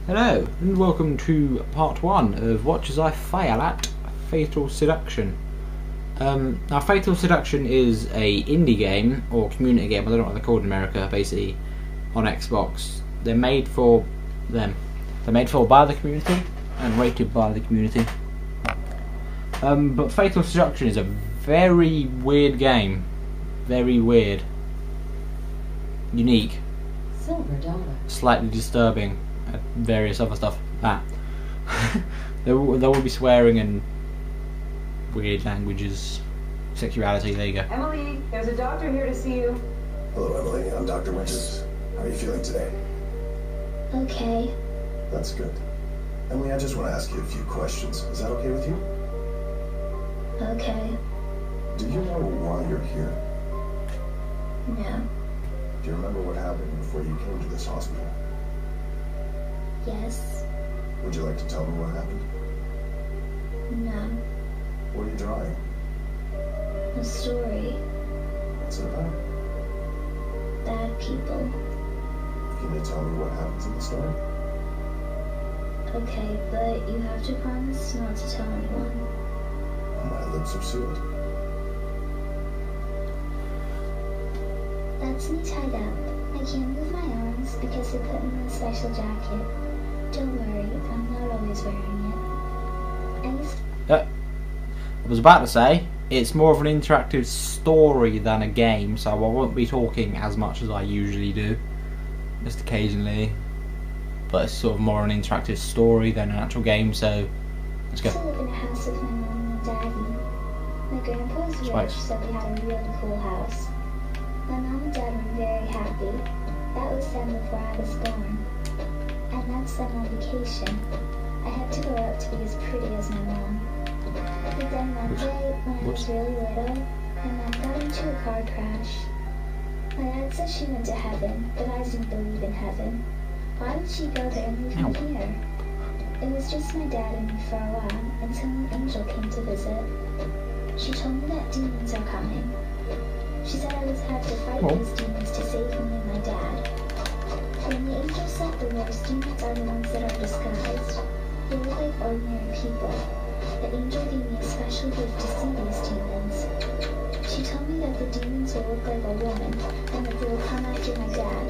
Hello, and welcome to part 1 of Watch As I Fail At Fatal Seduction. Now, Fatal Seduction is a indie game, or community game, I don't know what they're called in America, basically, on Xbox. They're made for them. They're made for by the community, and rated by the community. But Fatal Seduction is a very weird game. Very weird. Unique. Slightly disturbing. And various other stuff. There will be swearing and weird languages. Sexuality, there you go. Emily, there's a doctor here to see you. Hello, Emily. I'm Dr. Winters. How are you feeling today? Okay. That's good. Emily, I just want to ask you a few questions. Is that okay with you? Okay. Do you know why you're here? No. Do you remember what happened before you came to this hospital? Yes. Would you like to tell me what happened? No. What are you drawing? A story. What's it about? Bad people. Can you tell me what happens in the story? Okay, but you have to promise not to tell anyone. My lips are sealed. That's me tied up. I can't move my arms because they put me in a special jacket. Don't worry, I'm not always wearing it. I was about to say, it's more of an interactive story than a game, so I won't be talking as much as I usually do. Just occasionally. But it's sort of more an interactive story than an actual game, so let's go. I used to live in a house with my mom and daddy. My grandpa was rich, so we had a really cool house. My mom and dad were very happy. That was them before I was born. And that's them on vacation. I had to grow up to be as pretty as my mom. But then one day, when I was really little, my mom got into a car crash. My dad said she went to heaven, but I didn't believe in heaven. Why would she go there and leave me here? It was just my dad and me for a while, until an angel came to visit. She told me that demons are coming. She said I would have to fight these demons to save me and my dad. When the angel said the worst demons are the ones that are disguised. They look like ordinary people. The angel gave me a special gift to see these demons. She told me that the demons will look like a woman, and that they will come after my dad.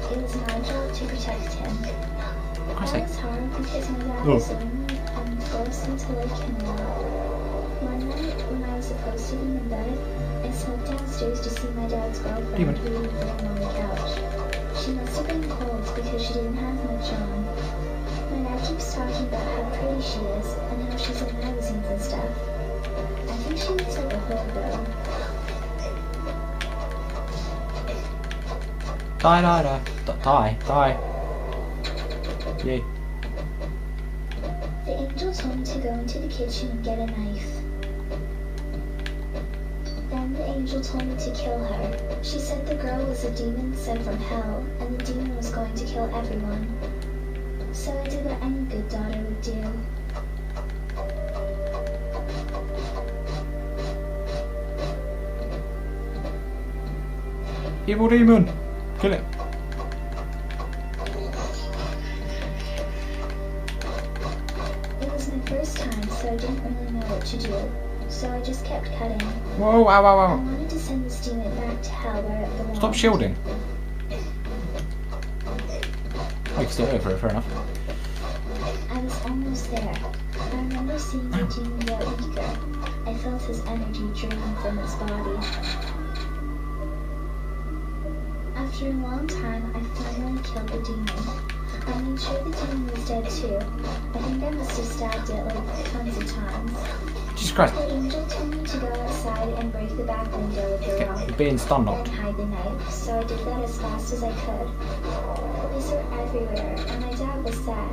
It was my job to protect him. That was hard because my dad was lonely and forced me to like him a lot. One night, when I was supposed to be in bed, I snuck downstairs to see my dad's girlfriend reading film on the couch. She must have been cold because she didn't have much on. My dad keeps talking about how pretty she is and how she's in magazines and stuff. I think she looks like a whore girl. Die. Yay. The angel told me to go into the kitchen and get a knife. Then the angel told me to kill her. She said the girl was a demon sent from hell, and the demon was going to kill everyone. So I did what any good daughter would do. Evil demon! Kill it! It was my first time, so I didn't really know what to do. So I just kept cutting. Whoa, I wow. wanted to send this demon back to hell where it belonged. Stop shielding. I can still over it, fair enough. I was almost there. I remember seeing the demon get weaker. I felt his energy draining from his body. After a long time, I finally killed the demon. I made sure the demon was dead too. I think I must have stabbed it like tons of times. Jesus Christ. The angel told me to go outside and break the back window with the rock. Being stunned And knocked. hide the knife, so I did that as fast as I could. Police were everywhere, and my dad was sad.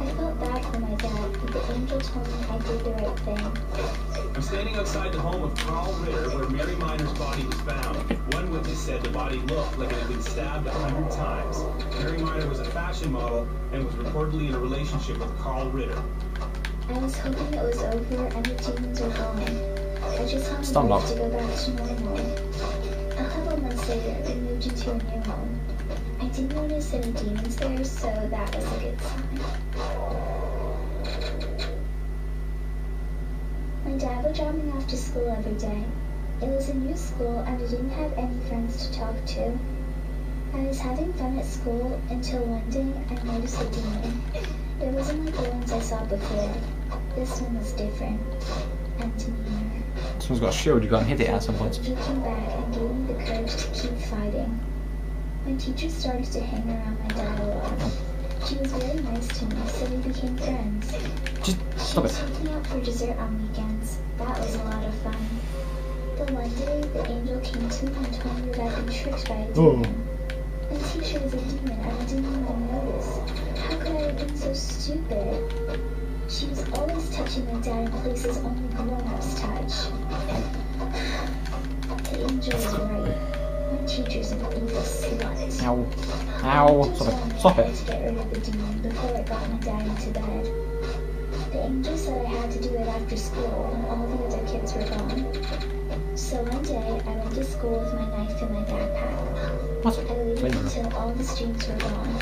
I felt bad for my dad, but the angel told me I did the right thing. I'm standing outside the home of Carl Ritter where Mary Miner's body was found. One witness said the body looked like it had been stabbed 100 times. Mary Miner was a fashion model and was reportedly in a relationship with Carl Ritter. I was hoping it was over and the demons were gone. I just wanted life to go back to normal. A couple months months later, we moved into a new home. I didn't notice any demons there, so that was a good sign. My dad would drop me off to school every day. It was a new school and I didn't have any friends to talk to. I was having fun at school until one day I noticed a demon. It wasn't like the ones I saw before. This one was different and meaner. This one's got a shield, you can't hit it at some point. He came back and gave me the courage to keep fighting. My teacher started to hang around my dad a lot. She was very nice to me, so we became friends. Just stop it. She took me out for dessert on weekends. That was a lot of fun. But one day, the angel came to me and told me that I'd been tricked by a demon. My teacher was a demon and I didn't even notice. How could I have been so stupid? She was always touching my dad in places only grown-ups touch. The angel was right. My teacher's an evil slut. Ow. Ow. Stop it. Stop I had it. to get rid of the demon before I got my dad into bed. The angel said I had to do it after school when all the other kids were gone. So one day, I went to school with my knife in my backpack. What? I waited until all the students were gone.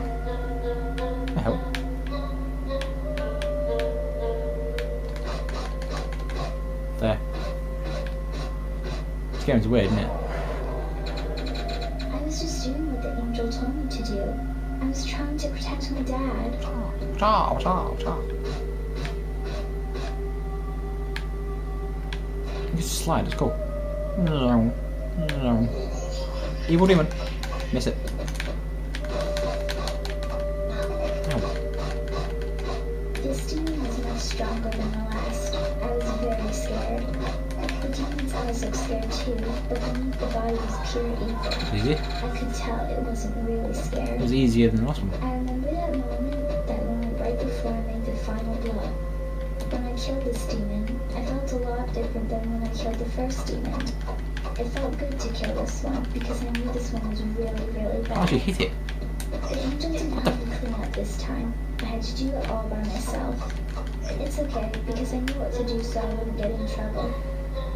The hell? There. This game's weird, isn't it? I was just doing what the angel told me to do. I was trying to protect my dad. Ciao, ciao, ciao. You can slide, it's cool. No. No. Evil demon. Miss it. Ow. This demon was much stronger than the last. I was very scared. The demon's eyes looked scared too, but beneath the body was pure evil. Easy. I could tell it wasn't really scared. It was easier than the last one. I remember that moment right before I made the final blow. When I killed this demon, I felt a lot different than when I killed the first demon. It felt good to kill this one because I knew this one was really, really How did you bad. hit it? The angel didn't help me clean up this time. I had to do it all by myself. It's okay because I knew what to do so I wouldn't get in trouble.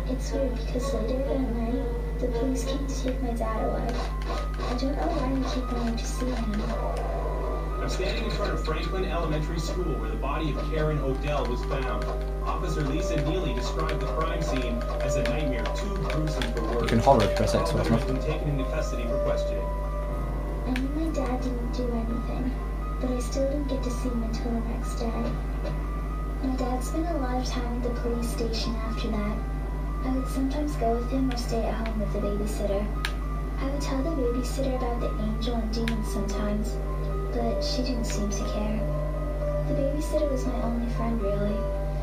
It's weird because later that night, the police came to take my dad away. I don't know why I keep wanting to see him. I'm standing in front of Franklin Elementary School where the body of Karen Odell was found. Officer Lisa Neely described the crime scene as a nightmare too gruesome for words. You can hover it for a sec, so All it's others not. been taken into custody for questioning. I knew my dad didn't do anything, but I still didn't get to see him until the next day. My dad spent a lot of time at the police station after that. I would sometimes go with him or stay at home with the babysitter. I would tell the babysitter about the angel and demons sometimes, but she didn't seem to care. The babysitter was my only friend, really.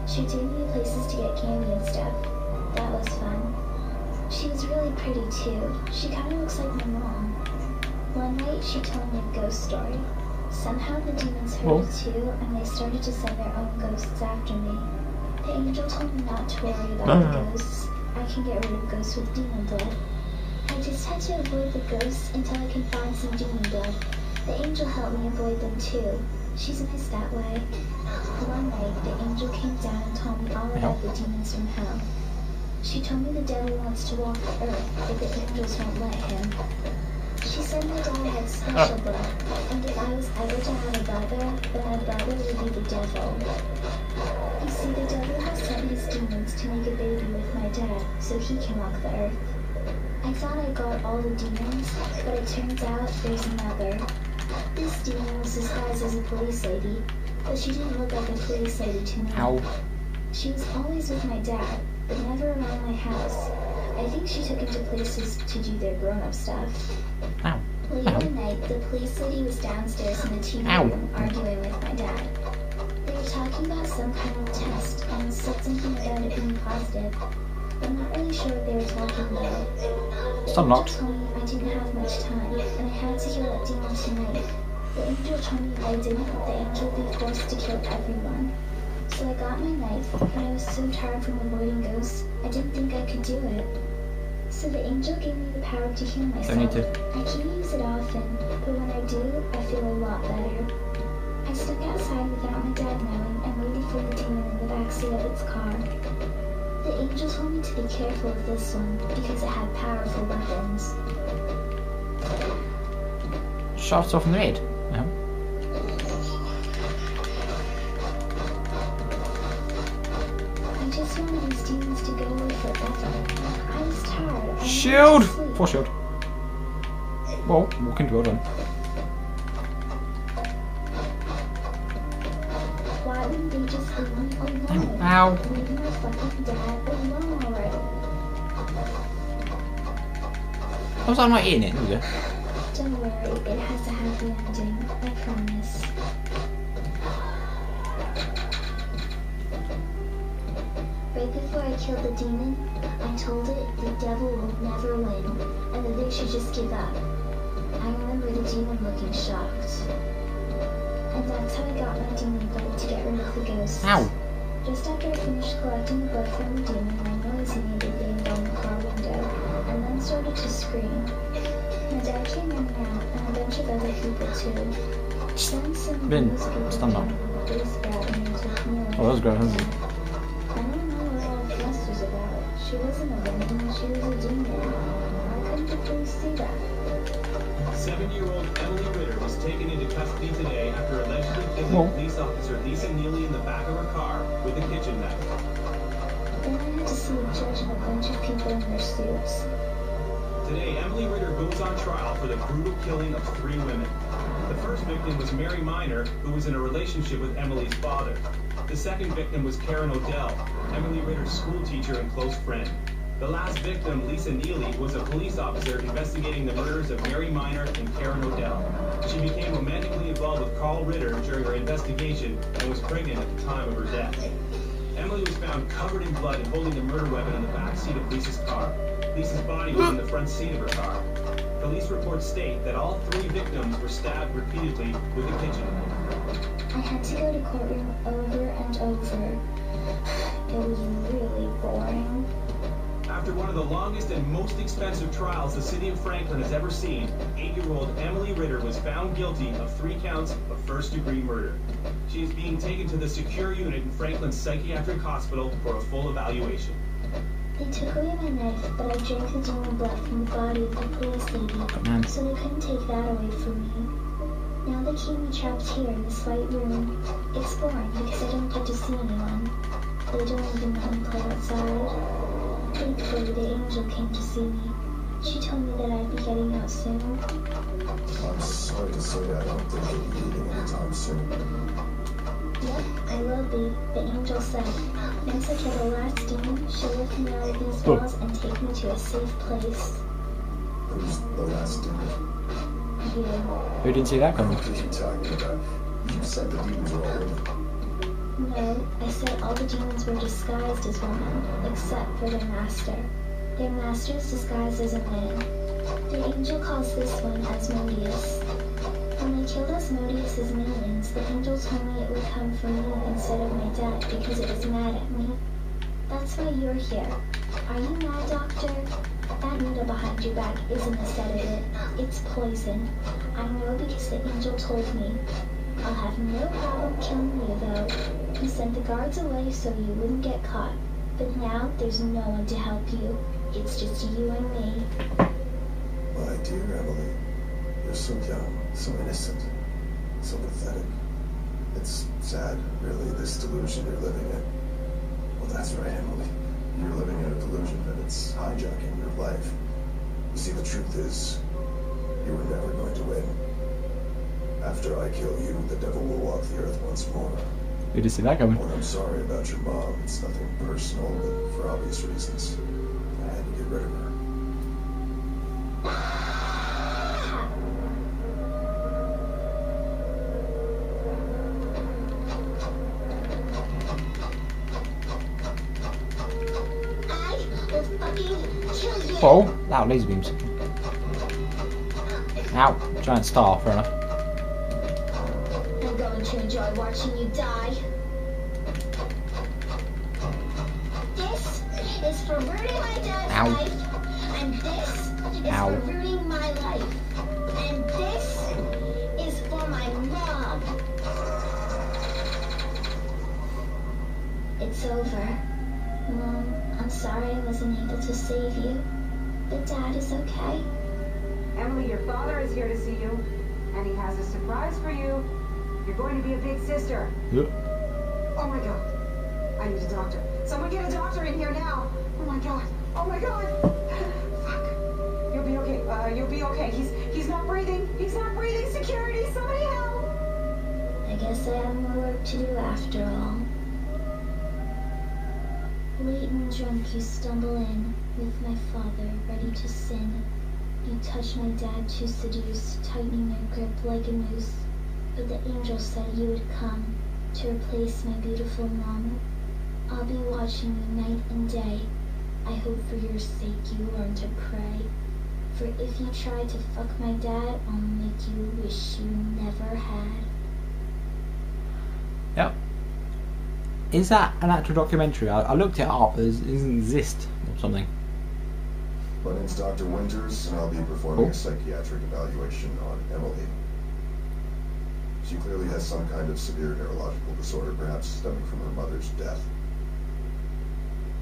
She would take me to places to get candy and stuff. That was fun. She was really pretty, too. She kind of looks like my mom. One night, she told me a ghost story. Somehow the demons heard it too, and they started to send their own ghosts after me. The angel told me not to worry about the ghosts. I can get rid of ghosts with demon blood. I just had to avoid the ghosts until I can find some demon blood. The angel helped me avoid them too. She's nice that way. One night, the angel came down and told me all about the demons from hell. She told me the devil wants to walk the earth, but the angels won't let him. She said my dad had special blood, and if I was ever to have a brother, then my brother would be the devil. You see, the devil has sent his demons to make a baby with my dad, so he can walk the earth. I thought I got all the demons, but it turns out there's another. This demon was disguised as a police lady, but she didn't look like a police lady to me. Ow. She was always with my dad, but never around my house. I think she took him to places to do their grown-up stuff. Ow. Later at night, the police lady was downstairs in the TV room arguing with my dad. They were talking about some kind of test and said something about it being positive. I'm not really sure what they were talking about. It's unlocked. The angel told me I didn't have much time, and I had to kill that demon tonight. The angel told me if I didn't, the angel would be forced to kill everyone. So I got my knife, but I was so tired from avoiding ghosts, I didn't think I could do it. So the angel gave me the power to heal myself. Don't need to. I can't use it often, but when I do, I feel a lot better. I snuck outside without my dad knowing and waited for the demon in the backseat of its car. The angel told me to be careful of this one because it had powerful weapons. Shafts off in the head. No. I just wanted these demons to go away forever. I was tired. Shield! Force shield. Well, walk into it then. Why wouldn't they just leave me alone? Ow. Leave my fucking dad alone already. I was not eating it, there we go. Don't worry, it has a happy ending. I promise. Right before I killed the demon, I told it the devil will never win, and that they should just give up. I remember the demon looking shocked. And that's how I got my demon blood to get rid of the ghosts. Ow. Just after I finished collecting the blood from the demon, my noise made it bang down the car window, and then started to scream. My dad came running out, and a bunch of other people too. Then some Vin, music stand up. police grabbed me and took me away. Oh, that was great, wasn't it? I don't know what all the fuss was about. She wasn't a woman, she was a demon. Why couldn't the police see that? 7-year-old Emily Ritter was taken into custody today after allegedly killing police officer Lisa Neely in the back of her car with a kitchen knife. Then I had to see a judge and a bunch of people in their suits. Today, Emily Ritter goes on trial for the brutal killing of 3 women. The first victim was Mary Minor, who was in a relationship with Emily's father. The second victim was Karen Odell, Emily Ritter's school teacher and close friend. The last victim, Lisa Neely, was a police officer investigating the murders of Mary Minor and Karen Odell. She became romantically involved with Carl Ritter during her investigation and was pregnant at the time of her death. Emily was found covered in blood and holding the murder weapon in the back seat of Lisa's car. Lisa's body was in the front seat of her car. Police reports state that all 3 victims were stabbed repeatedly with a kitchen knife. I had to go to courtroom over and over. It was really boring. After one of the longest and most expensive trials the city of Franklin has ever seen, 8-year-old Emily Ritter was found guilty of 3 counts of first-degree murder. She is being taken to the secure unit in Franklin's psychiatric hospital for a full evaluation. They took away my knife, but I drank the demon blood from the body of the police lady, so they couldn't take that away from me. Now they keep me trapped here in this light room. It's boring because I don't get to see anyone. They don't even let me play outside. Thankfully, the angel came to see me. She told me that I'd be getting out soon. I'm sorry to say I don't think you'll be leaving anytime soon. Yep, I will be, the angel said. Once I kill the last demon, she'll lift me out of these walls and take me to a safe place. Who's the last demon? You. Who didn't see that coming? What are you talking about? You said the demons were all women. No, I said all the demons were disguised as women, except for their master. Their master is disguised as a man. The angel calls this one Asmodeus. When I killed Asmodeus' minions, the angel told me it would come from me instead of my dad because it was mad at me. That's why you're here. Are you mad, Doctor? That needle behind your back isn't a sedative. It's poison. I know because the angel told me. I'll have no problem killing you, though. He sent the guards away so you wouldn't get caught. But now there's no one to help you. It's just you and me. My dear Emily, you're so young, so innocent, so pathetic. It's sad, really, this delusion you're living in. Well, that's right, Emily. You're living in a delusion and it's hijacking your life. You see, the truth is, you were never going to win. After I kill you, the devil will walk the earth once more. Who did see that coming? When I'm sorry about your mom, it's nothing personal, but for obvious reasons, I had to get rid of her. Whoa, loud laser beams. Ow, giant star, fair enough. I'm going to enjoy watching you die. This is for ruining my dad's life, and this is for ruining my life, and this is for my mom. it's over. Mom, I'm sorry I wasn't able to save you, but Dad is okay. Emily, your father is here to see you, and he has a surprise for you. You're going to be a big sister. Yep. Oh my god. I need a doctor. Someone get a doctor in here now. Oh my god. Oh my god. Fuck. You'll be okay. You'll be okay. He's not breathing. He's not breathing. Security, somebody help. I guess I have more work to do after all. Late and drunk, you stumble in with my father, ready to sin. You touch my dad to seduce, tightening your grip like a noose. But the angel said you would come to replace my beautiful mom. I'll be watching you night and day. I hope for your sake you learn to pray. For if you try to fuck my dad, I'll make you wish you never had. Yep. Is that an actual documentary? I looked it up. It doesn't exist or something. My name's Dr. Winters, and I'll be performing a psychiatric evaluation on Emily. She clearly has some kind of severe neurological disorder, perhaps stemming from her mother's death.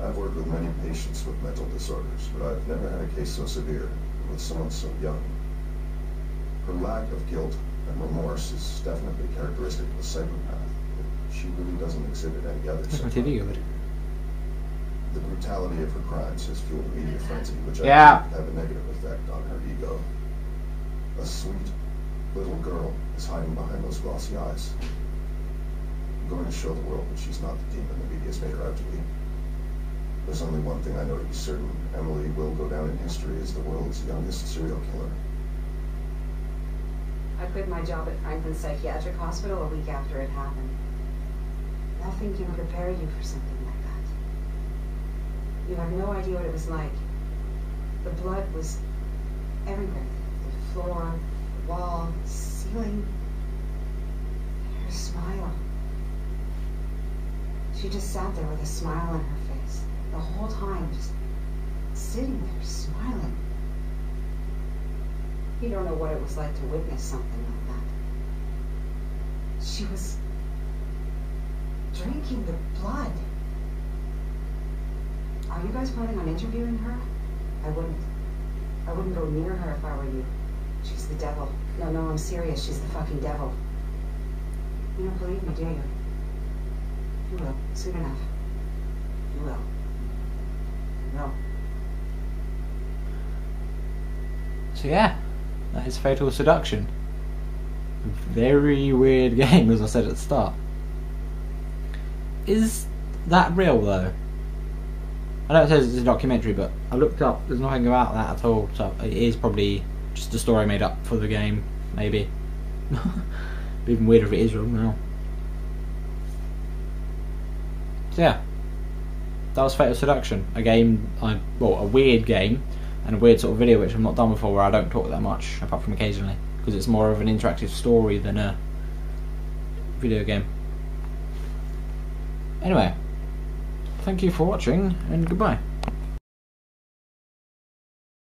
I've worked with many patients with mental disorders, but I've never had a case so severe and with someone so young. Her lack of guilt and remorse is definitely characteristic of a psychopath, but she really doesn't exhibit any other psychopath. The brutality of her crimes has fueled media frenzy, which I think have a negative effect on her ego. A sweet little girl is hiding behind those glossy eyes. I'm going to show the world that she's not the demon the media's made her out to be. There's only one thing I know to be certain. Emily will go down in history as the world's youngest serial killer. I quit my job at Franklin Psychiatric Hospital a week after it happened. Nothing can prepare you for something like that. You have no idea what it was like. The blood was everywhere. The floor, the wall, the ceiling. Her smile. She just sat there with a smile on her face. The whole time, just sitting there, smiling. You don't know what it was like to witness something like that. She was drinking the blood. Are you guys planning on interviewing her? I wouldn't go near her if I were you. She's the devil. No, I'm serious. She's the fucking devil. You don't believe me, do you? You will, soon enough. You will. You will. So yeah, that is Fatal Seduction. A very weird game, as I said at the start. Is that real though? I know it says it's a documentary, but I looked up, there's nothing about that at all, so it is probably just a story made up for the game, maybe. Even weirder if it is real now. So yeah, that was Fatal Seduction, a game, a weird game, and a weird sort of video which I've not done before, where I don't talk that much, apart from occasionally, because it's more of an interactive story than a video game. Anyway, thank you for watching, and goodbye.